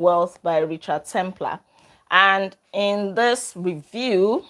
Wealth by Richard Templar. And in this review,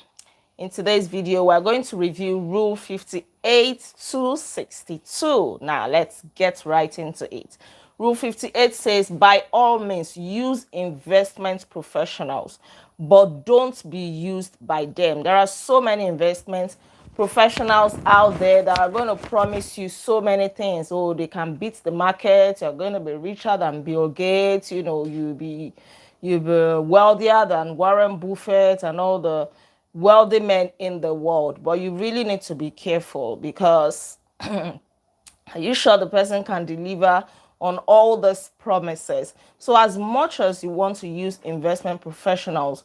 in today's video, we're going to review Rule 58 to 62. Now, let's get right into it. Rule 58 says, by all means, use investment professionals, but don't be used by them. There are so many investment professionals out there that are going to promise you so many things. Oh, they can beat the market. You're going to be richer than Bill Gates. You'll be wealthier than Warren Buffett and all the wealthy men in the world. But you really need to be careful, because are you sure the person can deliver on all these promises? So as much as you want to use investment professionals,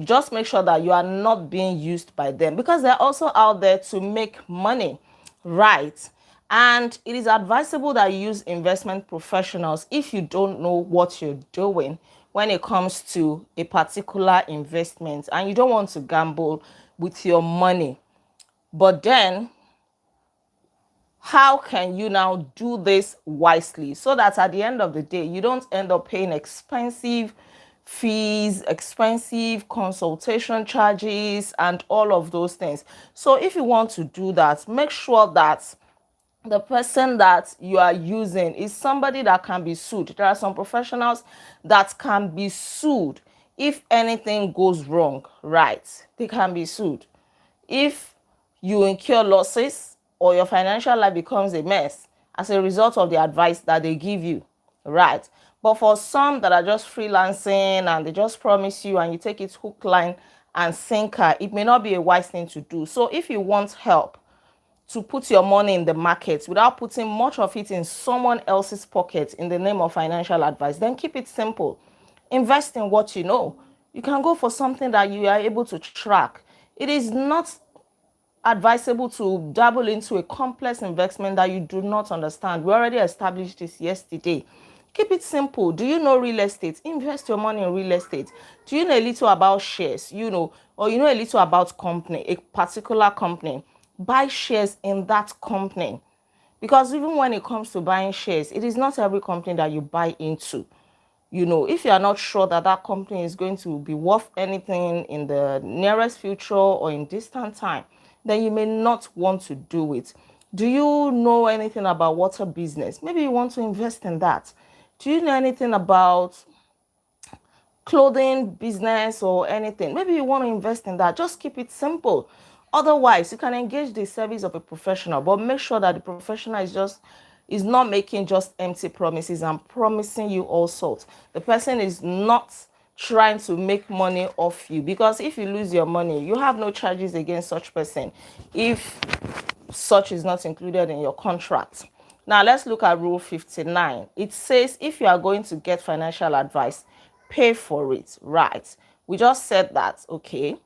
just make sure that you are not being used by them, because they're also out there to make money, right? And it is advisable that you use investment professionals if you don't know what you're doing when it comes to a particular investment and you don't want to gamble with your money. But then, how can you now do this wisely so that at the end of the day, you don't end up paying expensive fees, expensive consultation charges, and all of those things? So if you want to do that, make sure that the person that you are using is somebody that can be sued. There are some professionals that can be sued if anything goes wrong, right? They can be sued. If you incur losses or your financial life becomes a mess as a result of the advice that they give you, right? But for some that are just freelancing and they just promise you and you take it hook, line, and sinker, it may not be a wise thing to do. So if you want help to put your money in the market without putting much of it in someone else's pocket in the name of financial advice, then keep it simple. Invest in what you know. You can go for something that you are able to track. It is not advisable to dabble into a complex investment that you do not understand. We already established this yesterday. Keep it simple. Do you know real estate? Invest your money in real estate. Do you know a little about shares? Or you know a little about company, a particular company? Buy shares in that company. Because even when it comes to buying shares, it is not every company that you buy into. If you are not sure that that company is going to be worth anything in the nearest future or in distant time, then you may not want to do it. Do you know anything about water business? Maybe you want to invest in that. Do you know anything about clothing business or anything? Maybe you want to invest in that. Just keep it simple. Otherwise, you can engage the service of a professional, but make sure that the professional is not making just empty promises and promising you all sorts. The person is not trying to make money off you, because if you lose your money, you have no charges against such person if such is not included in your contract. Now let's look at Rule 59. It says if you are going to get financial advice, pay for it, right? We just said that, okay,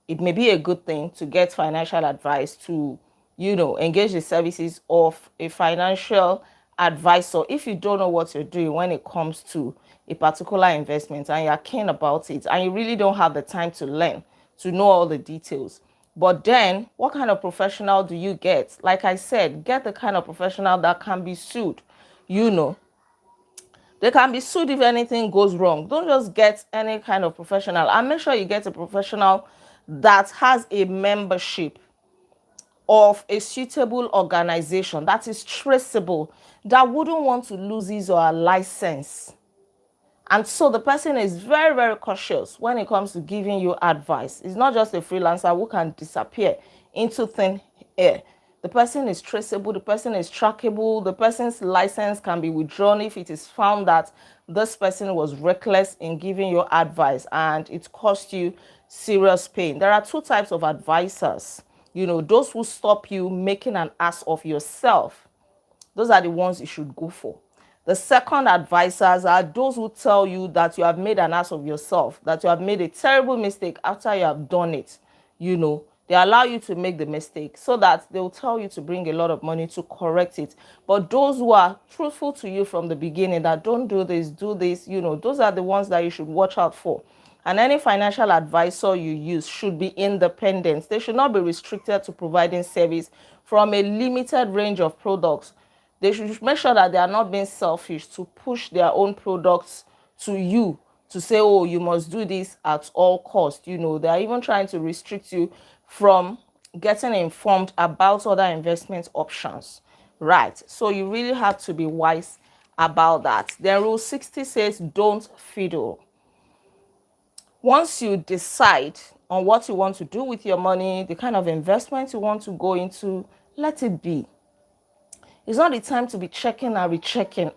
it may be a good thing to get financial advice, to engage the services of a financial advisor if you don't know what you're doing when it comes to a particular investment and you're keen about it and you really don't have the time to learn, to know all the details. But then, what kind of professional do you get? Like I said, get the kind of professional that can be sued. They can be sued if anything goes wrong. Don't just get any kind of professional, and make sure you get a professional that has a membership of a suitable organization that is traceable, that wouldn't want to lose his or her license. And so the person is very, very cautious when it comes to giving you advice. It's not just a freelancer who can disappear into thin air. The person is traceable, the person is trackable, the person's license can be withdrawn if it is found that this person was reckless in giving you advice and it cost you serious pain. There are two types of advisors. Those who stop you making an ass of yourself. Those are the ones you should go for. The second advisors are those who tell you that you have made an ass of yourself, that you have made a terrible mistake after you have done it. They allow you to make the mistake so that they will tell you to bring a lot of money to correct it. But those who are truthful to you from the beginning, that don't do this, those are the ones that you should watch out for. And any financial advisor you use should be independent. They should not be restricted to providing service from a limited range of products. They should make sure that they are not being selfish to push their own products to you to say, oh, you must do this at all cost. They are even trying to restrict you from getting informed about other investment options, right? So you really have to be wise about that. Then rule 60 says, don't fiddle. Once you decide on what you want to do with your money, the kind of investment you want to go into, let it be. It's not the time to be checking and rechecking.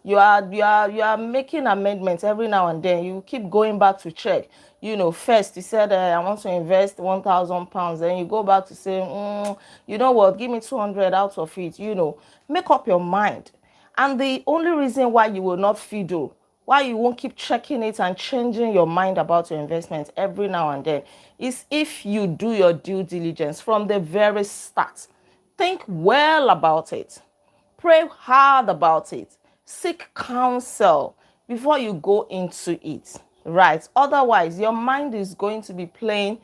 You are making amendments every now and then. You keep going back to check. First you said, I want to invest £1,000. Then you go back to say, you know what, give me 200 out of it. Make up your mind. And the only reason why you will not fiddle, why you won't keep checking it and changing your mind about your investments every now and then, is if you do your due diligence from the very start. Think well about it. Pray hard about it. Seek counsel before you go into it, right? Otherwise, your mind is going to be playing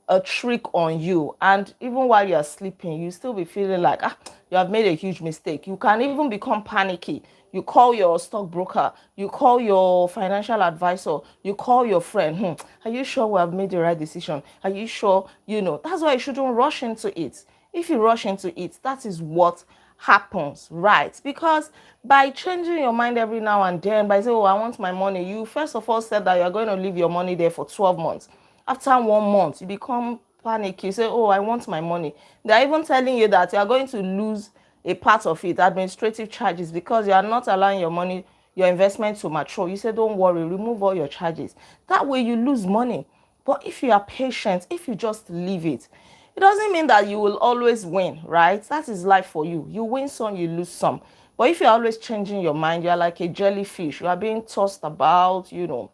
a trick on you, and even while you're sleeping, you still be feeling like you have made a huge mistake. You can even become panicky. You call your stockbroker, you call your financial advisor, you call your friend. Are you sure we have made the right decision? Are you sure? That's why you shouldn't rush into it. If you rush into it, that is what happens, right? Because by changing your mind every now and then, by saying, oh, I want my money, you first of all said that you're going to leave your money there for 12 months. After 1 month, you become panicky. You say, oh, I want my money. They're even telling you that you are going to lose a part of it, administrative charges, because you are not allowing your money, your investment to mature. You say, don't worry, remove all your charges. That way you lose money. But if you are patient, if you just leave it, it doesn't mean that you will always win, right? That is life for you. You win some, you lose some. But if you're always changing your mind, you're like a jellyfish. You are being tossed about, you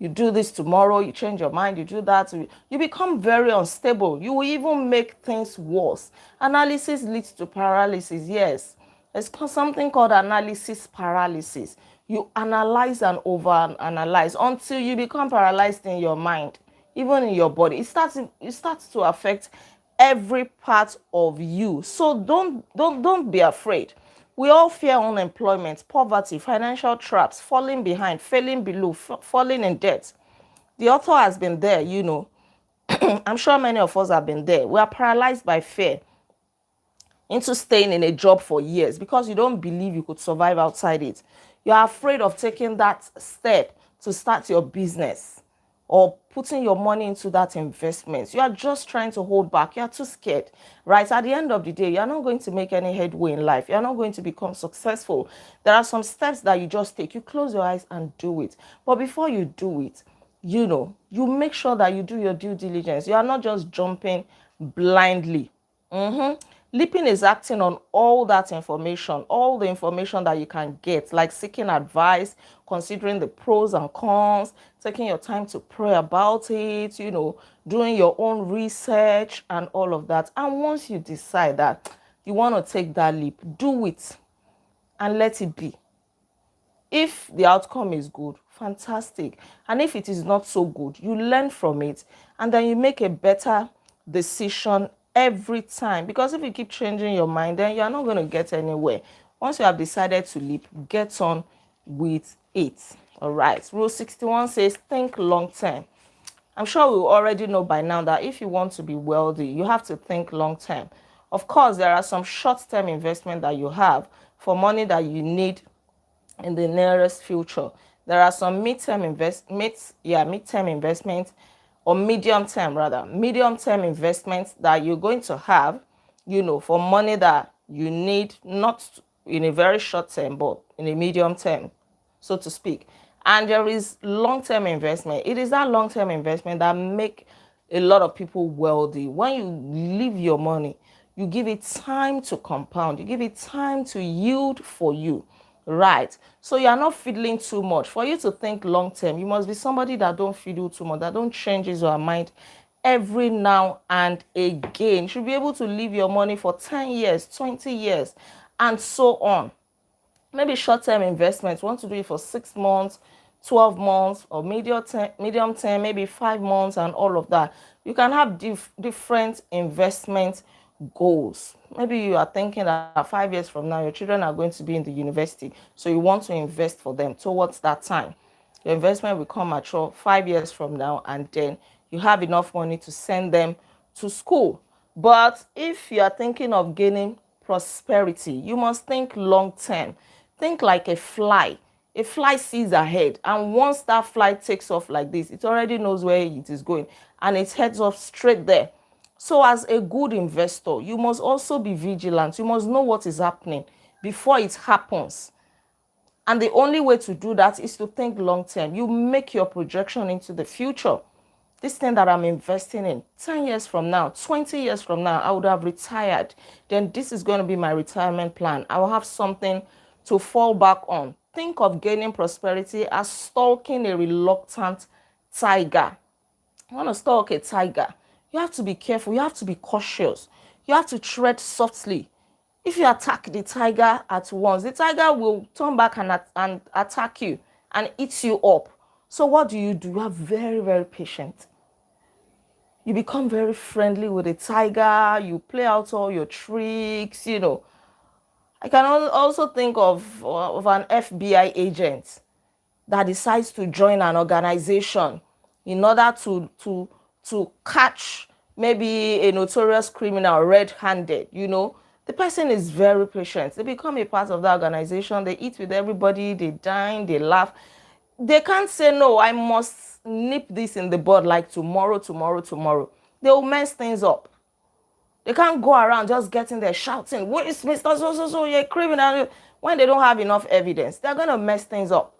do this tomorrow, you change your mind, you do that. You become very unstable. You will even make things worse. Analysis leads to paralysis, yes. There's something called analysis paralysis. You analyze and over-analyze until you become paralyzed in your mind, even in your body. It starts to affect every part of you. So don't be afraid. We all fear unemployment, poverty, financial traps, falling behind, failing below, falling in debt. The author has been there, I'm sure many of us have been there. We are paralyzed by fear into staying in a job for years because you don't believe you could survive outside it. You are afraid of taking that step to start your business or putting your money into that investment. You are just trying to hold back. You are too scared, right? At the end of the day, you are not going to make any headway in life. You are not going to become successful. There are some steps that you just take. You close your eyes and do it. But before you do it, you make sure that you do your due diligence. You are not just jumping blindly. Leaping is acting on all that information, all the information that you can get, like seeking advice, considering the pros and cons, taking your time to pray about it, doing your own research and all of that. And once you decide that you want to take that leap, do it and let it be. If the outcome is good, fantastic. And if it is not so good, you learn from it and then you make a better decision every time. Because if you keep changing your mind, then you're not going to get anywhere. Once you have decided to leap, get on with it. All right. Rule 61 says, think long term. I'm sure we already know by now that if you want to be wealthy, you have to think long term. Of course, there are some short-term investment that you have for money that you need in the nearest future. There are some medium-term investments, or medium-term investments that you're going to have, for money that you need, not in a very short term, but in a medium term, so to speak. And there is long-term investment. It is that long-term investment that make a lot of people wealthy. When you leave your money, you give it time to compound. You give it time to yield for you. Right. So you are not fiddling too much. For you to think long term, you must be somebody that don't fiddle too much, that don't change your mind every now and again. You should be able to leave your money for 10 years, 20 years, and so on. Maybe short-term investments, want to do it for 6 months, 12 months, or medium term, maybe 5 months and all of that. You can have different investments goals. Maybe you are thinking that 5 years from now, your children are going to be in the university. So you want to invest for them towards that time. Your investment will come mature 5 years from now, and then you have enough money to send them to school. But if you are thinking of gaining prosperity, you must think long term. Think like a fly. A fly sees ahead, and once that fly takes off like this, it already knows where it is going, and it heads off straight there. So as a good investor, you must also be vigilant. You must know what is happening before it happens. And the only way to do that is to think long term. You make your projection into the future. This thing that I'm investing in, 10 years from now, 20 years from now, I would have retired. Then this is going to be my retirement plan. I will have something to fall back on. Think of gaining prosperity as stalking a reluctant tiger. You want to stalk a tiger, you have to be careful. You have to be cautious. You have to tread softly. If you attack the tiger at once, the tiger will turn back and attack you and eat you up. So what do? You are very, very patient. You become very friendly with the tiger. You play out all your tricks, I can also think of an FBI agent that decides to join an organization in order to catch maybe a notorious criminal red-handed. The person is very patient. They become a part of the organization. They eat with everybody. They dine. They laugh. They can't say, no, I must nip this in the bud like tomorrow. They will mess things up. They can't go around just getting there shouting, "What is Mr. So, you're a criminal," when they don't have enough evidence. They're going to mess things up.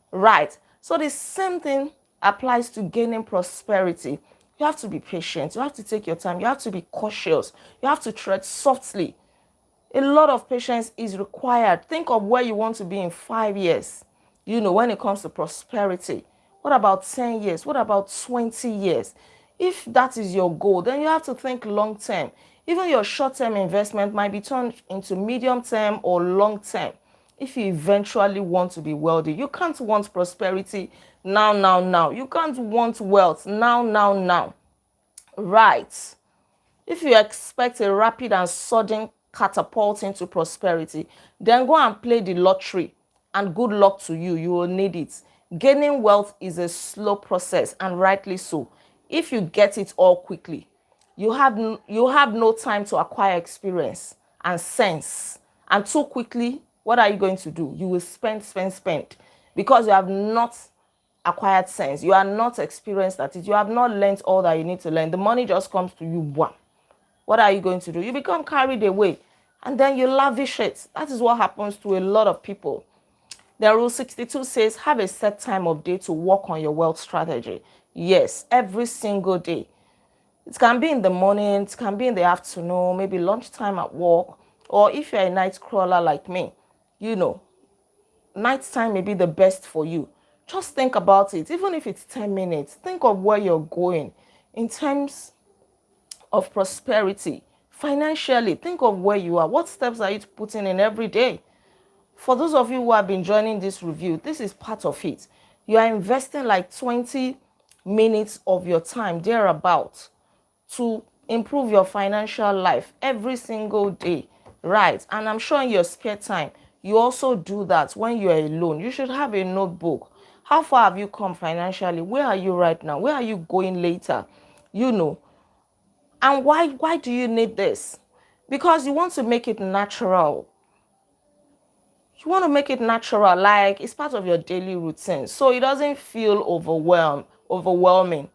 Right. So the same thing applies to gaining prosperity. You have to be patient. You have to take your time. You have to be cautious. You have to tread softly. A lot of patience is required. Think of where you want to be in 5 years, when it comes to prosperity. What about 10 years? What about 20 years? If that is your goal, then you have to think long term. Even your short-term investment might be turned into medium-term or long-term. If you eventually want to be wealthy, you can't want prosperity now. You can't want wealth now. Right. If you expect a rapid and sudden catapult into prosperity, then go and play the lottery, and good luck to you. You will need it. Gaining wealth is a slow process, and rightly so. If you get it all quickly, you have no time to acquire experience and sense. And too quickly, what are you going to do? You will spend, because you have not acquired sense. You are not experienced at it. You have not learned all that you need to learn. The money just comes to you. What are you going to do? You become carried away, and then you lavish it. That is what happens to a lot of people. The Rule 62 says, have a set time of day to work on your wealth strategy. Yes, every single day. It can be in the morning, it can be in the afternoon, maybe lunchtime at work, or if you're a night crawler like me, nighttime may be the best for you. Just think about it. Even if it's 10 minutes, think of where you're going in terms of prosperity. Financially, think of where you are. What steps are you putting in every day? For those of you who have been joining this review, this is part of it. You are investing like 20 minutes of your time, thereabout, to improve your financial life every single day, right? And I'm sure in your spare time, you also do that when you're alone. You should have a notebook. How far have you come financially? Where are you right now? Where are you going later? And why do you need this? Because you want to make it natural. You want to make it natural, like it's part of your daily routine, so it doesn't feel overwhelming,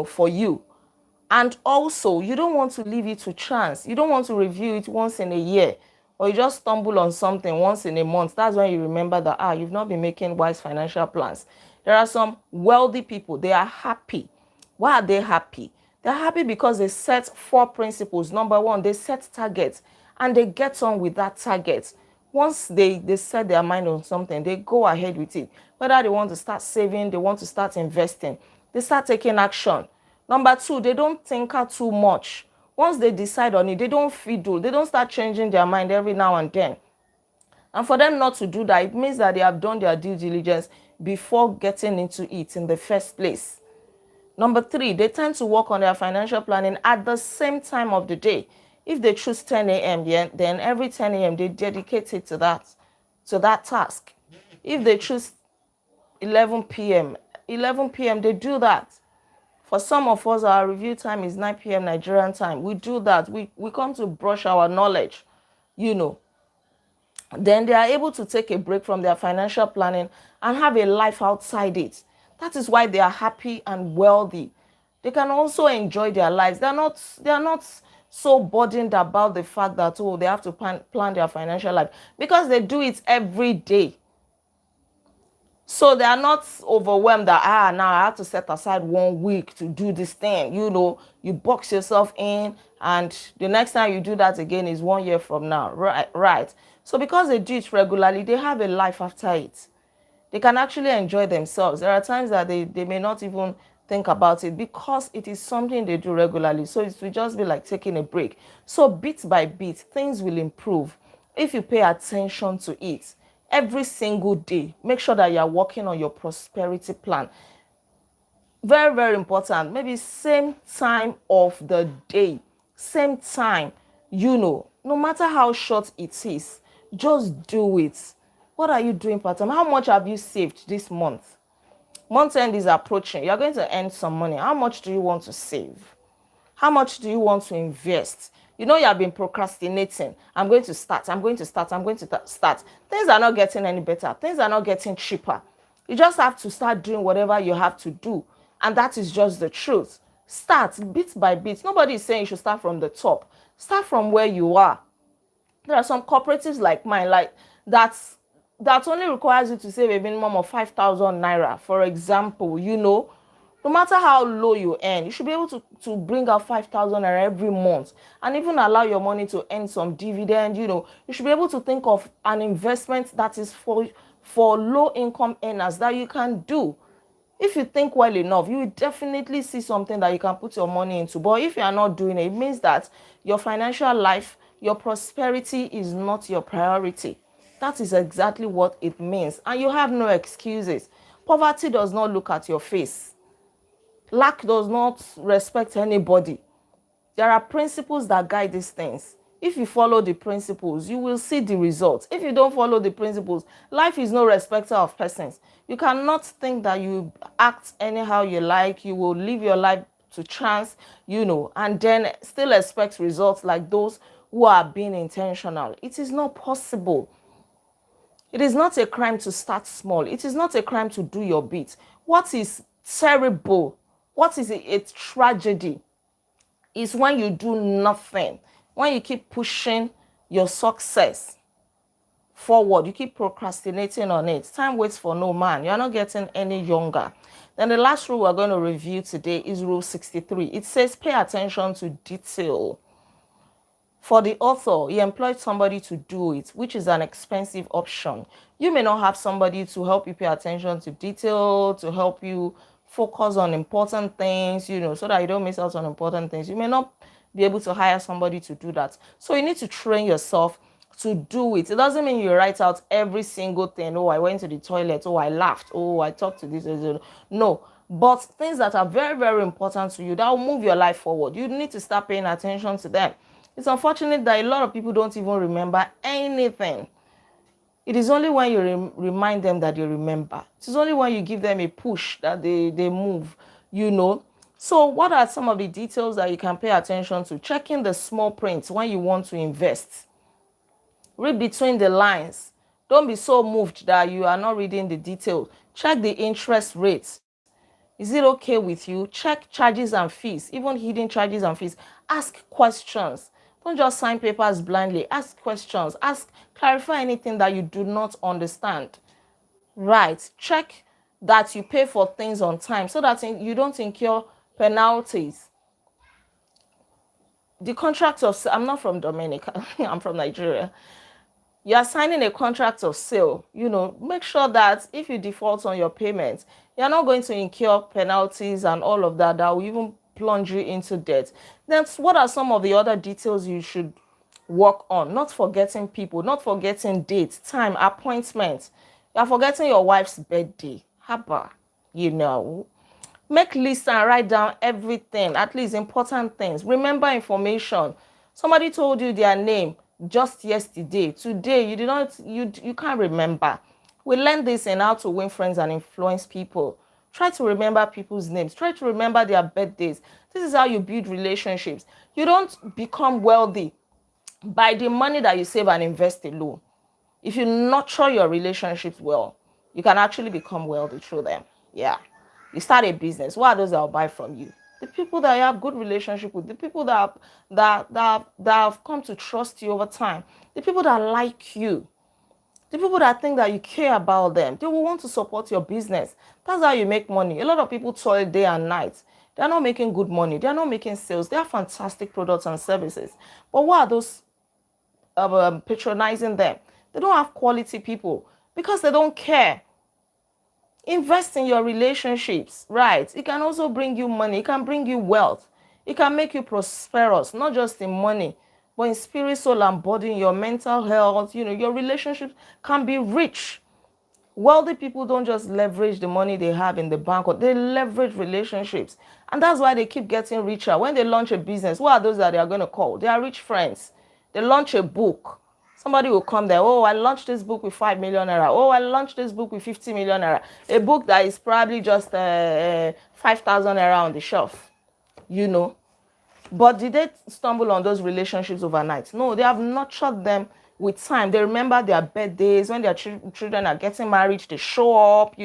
for you. And also, you don't want to leave it to chance. You don't want to review it once in a year, or you just stumble on something once in a month. That's when you remember that, you've not been making wise financial plans. There are some wealthy people, they are happy. Why are they happy? They're happy because they set 4 principles. Number 1, they set targets, and they get on with that target. Once they set their mind on something, they go ahead with it. Whether they want to start saving, they want to start investing, they start taking action. Number 2, they don't tinker too much. Once they decide on it, they don't fiddle. They don't start changing their mind every now and then. And for them not to do that, it means that they have done their due diligence before getting into it in the first place. Number 3, they tend to work on their financial planning at the same time of the day. If they choose 10 a.m., then every 10 a.m. they dedicate it to that task. If they choose 11 p.m., 11 p.m. they do that. For some of us, our review time is 9 p.m. Nigerian time. We do that. We come to brush our knowledge, Then they are able to take a break from their financial planning and have a life outside it. That is why they are happy and wealthy. They can also enjoy their lives. They are not so burdened about the fact that, oh, they have to plan their financial life, because they do it every day. So they are not overwhelmed that, now I have to set aside 1 week to do this thing. You box yourself in, and the next time you do that again is 1 year from now. Right. So because they do it regularly, they have a life after it. They can actually enjoy themselves. There are times that they may not even think about it, because it is something they do regularly. So it will just be like taking a break. So bit by bit, things will improve if you pay attention to it. Every single day, make sure that you are working on your prosperity plan. Very, very important. Maybe same time of the day, same time, no matter how short it is, just do it. What are you doing part-time? How much have you saved this month? Month end is approaching. You're going to earn some money. How much do you want to save? How much do you want to invest? You have been procrastinating. I'm going to start. Things are not getting any better. Things are not getting cheaper. You just have to start doing whatever you have to do. And that is just the truth. Start bit by bit. Nobody is saying you should start from the top. Start from where you are. There are some cooperatives like mine, that only requires you to save a minimum of 5,000 naira, for example. No matter how low you earn, you should be able to bring out 5,000 naira every month, and even allow your money to earn some dividend. You should be able to think of an investment that is for low income earners that you can do. If you think well enough, you will definitely see something that you can put your money into. But if you are not doing it, it means that your financial life, your prosperity is not your priority. That is exactly what it means. And you have no excuses. Poverty does not look at your face. Lack does not respect anybody. There are principles that guide these things. If you follow the principles, you will see the results. If you don't follow the principles, life is no respecter of persons. You cannot think that you act anyhow you like, you will live your life to chance, and then still expect results like those who are being intentional. It is not possible. It is not a crime to start small. It is not a crime to do your bit. What is terrible, what is a tragedy, is when you do nothing, when you keep pushing your success forward, you keep procrastinating on it. Time waits for no man. You're not getting any younger. Then the last rule we're going to review today is Rule 63. It says pay attention to detail. For the author, he employed somebody to do it, which is an expensive option. You may not have somebody to help you pay attention to detail, to help you focus on important things, so that you don't miss out on important things. You may not be able to hire somebody to do that. So you need to train yourself to do it. It doesn't mean you write out every single thing. Oh, I went to the toilet. Oh, I laughed. Oh, I talked to this. No. But things that are very, very important to you, that will move your life forward. You need to start paying attention to them. It's unfortunate that a lot of people don't even remember anything. It is only when you remind them that they remember. It is only when you give them a push that they move, So what are some of the details that you can pay attention to? Checking the small print when you want to invest. Read between the lines. Don't be so moved that you are not reading the details. Check the interest rates. Is it okay with you? Check charges and fees, even hidden charges and fees. Ask questions. Don't just sign papers blindly. Ask questions. Clarify anything that you do not understand. Right. Check that you pay for things on time so that you don't incur penalties. The contract of, I'm not from Dominica, I'm from Nigeria. You are signing a contract of sale, make sure that if you default on your payments, you're not going to incur penalties and all of that will even plunge you into debt. Then what are some of the other details you should work on? Not forgetting people, not forgetting dates, time, appointments. You're forgetting your wife's birthday. Haba, Make lists and write down everything, at least important things. Remember information. Somebody told you their name just yesterday. Today, you did not, you can't remember. We learned this in How to Win Friends and Influence People. Try to remember people's names. Try to remember their birthdays. This is how you build relationships. You don't become wealthy by the money that you save and invest alone. If you nurture your relationships well, you can actually become wealthy through them. Yeah. You start a business. What are those that will buy from you? The people that you have good relationship with, the people that have come to trust you over time, the people that like you, the people that think that you care about them, they will want to support your business. That's how you make money. A lot of people toil day and night. They're not making good money. They're not making sales. They have fantastic products and services. But what are those patronizing them? They don't have quality people because they don't care. Invest in your relationships, right? It can also bring you money. It can bring you wealth. It can make you prosperous, not just in money, but in spirit, soul, and body, in your mental health. Your relationships can be rich. Wealthy people don't just leverage the money they have in the bank, or they leverage relationships. And that's why they keep getting richer. When they launch a business, what are those that they are going to call? They are rich friends. They launch a book. Somebody will come there. Oh, I launched this book with 5 million naira. Oh, I launched this book with 50 million naira. A book that is probably just 5,000 naira on the shelf. But did they stumble on those relationships overnight? No, they have nurtured them with time. They remember their birthdays. When their children are getting married, they show up,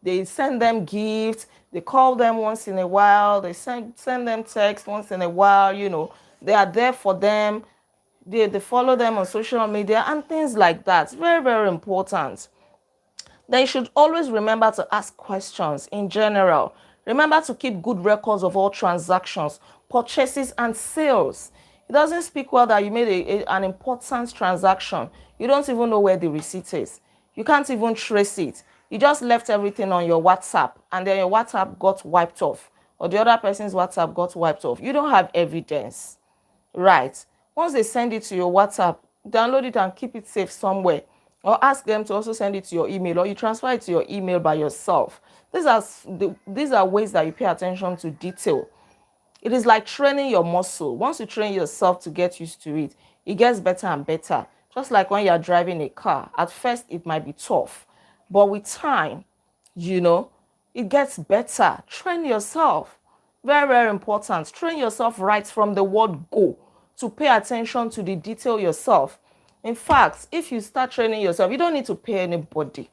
they send them gifts. They call them once in a while. They send them text once in a while, They are there for them. They follow them on social media and things like that. Very, very important. Then you should always remember to ask questions in general. Remember to keep good records of all transactions, purchases, and sales. It doesn't speak well that you made an important transaction. You don't even know where the receipt is. You can't even trace it. You just left everything on your WhatsApp, and then your WhatsApp got wiped off, or the other person's WhatsApp got wiped off. You don't have evidence, right? Once they send it to your WhatsApp, download it and keep it safe somewhere. Or ask them to also send it to your email, or you transfer it to your email by yourself. These are ways that you pay attention to detail. It is like training your muscle. Once you train yourself to get used to it, it gets better and better. Just like when you're driving a car. At first, it might be tough. But with time, it gets better. Train yourself. Very, very important. Train yourself right from the word go, to pay attention to the detail yourself. In fact, if you start training yourself, you don't need to pay anybody.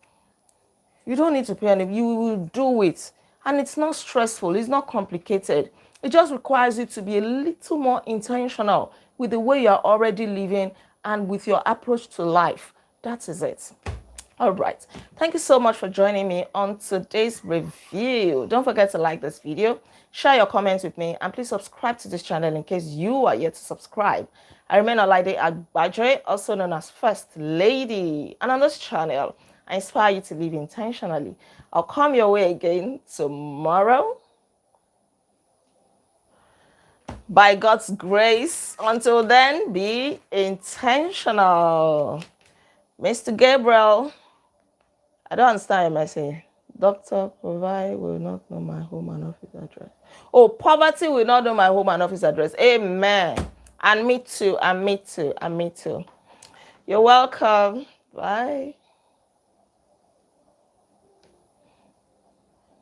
You don't need to pay anybody. You will do it. And it's not stressful. It's not complicated. It just requires you to be a little more intentional with the way you're already living and with your approach to life. That is it. All right. Thank you so much for joining me on today's review. Don't forget to like this video, share your comments with me, and please subscribe to this channel in case you are yet to subscribe. I remain Olaide Agbaje, also known as First Lady. And on this channel, I inspire you to live intentionally. I'll come your way again tomorrow. By God's grace. Until then, be intentional. Mr. Gabriel, I don't understand your message. Doctor, provide will not know my home and office address. Oh, poverty will not know my home and office address. Amen. And me too, and me too, and me too. You're welcome. Bye.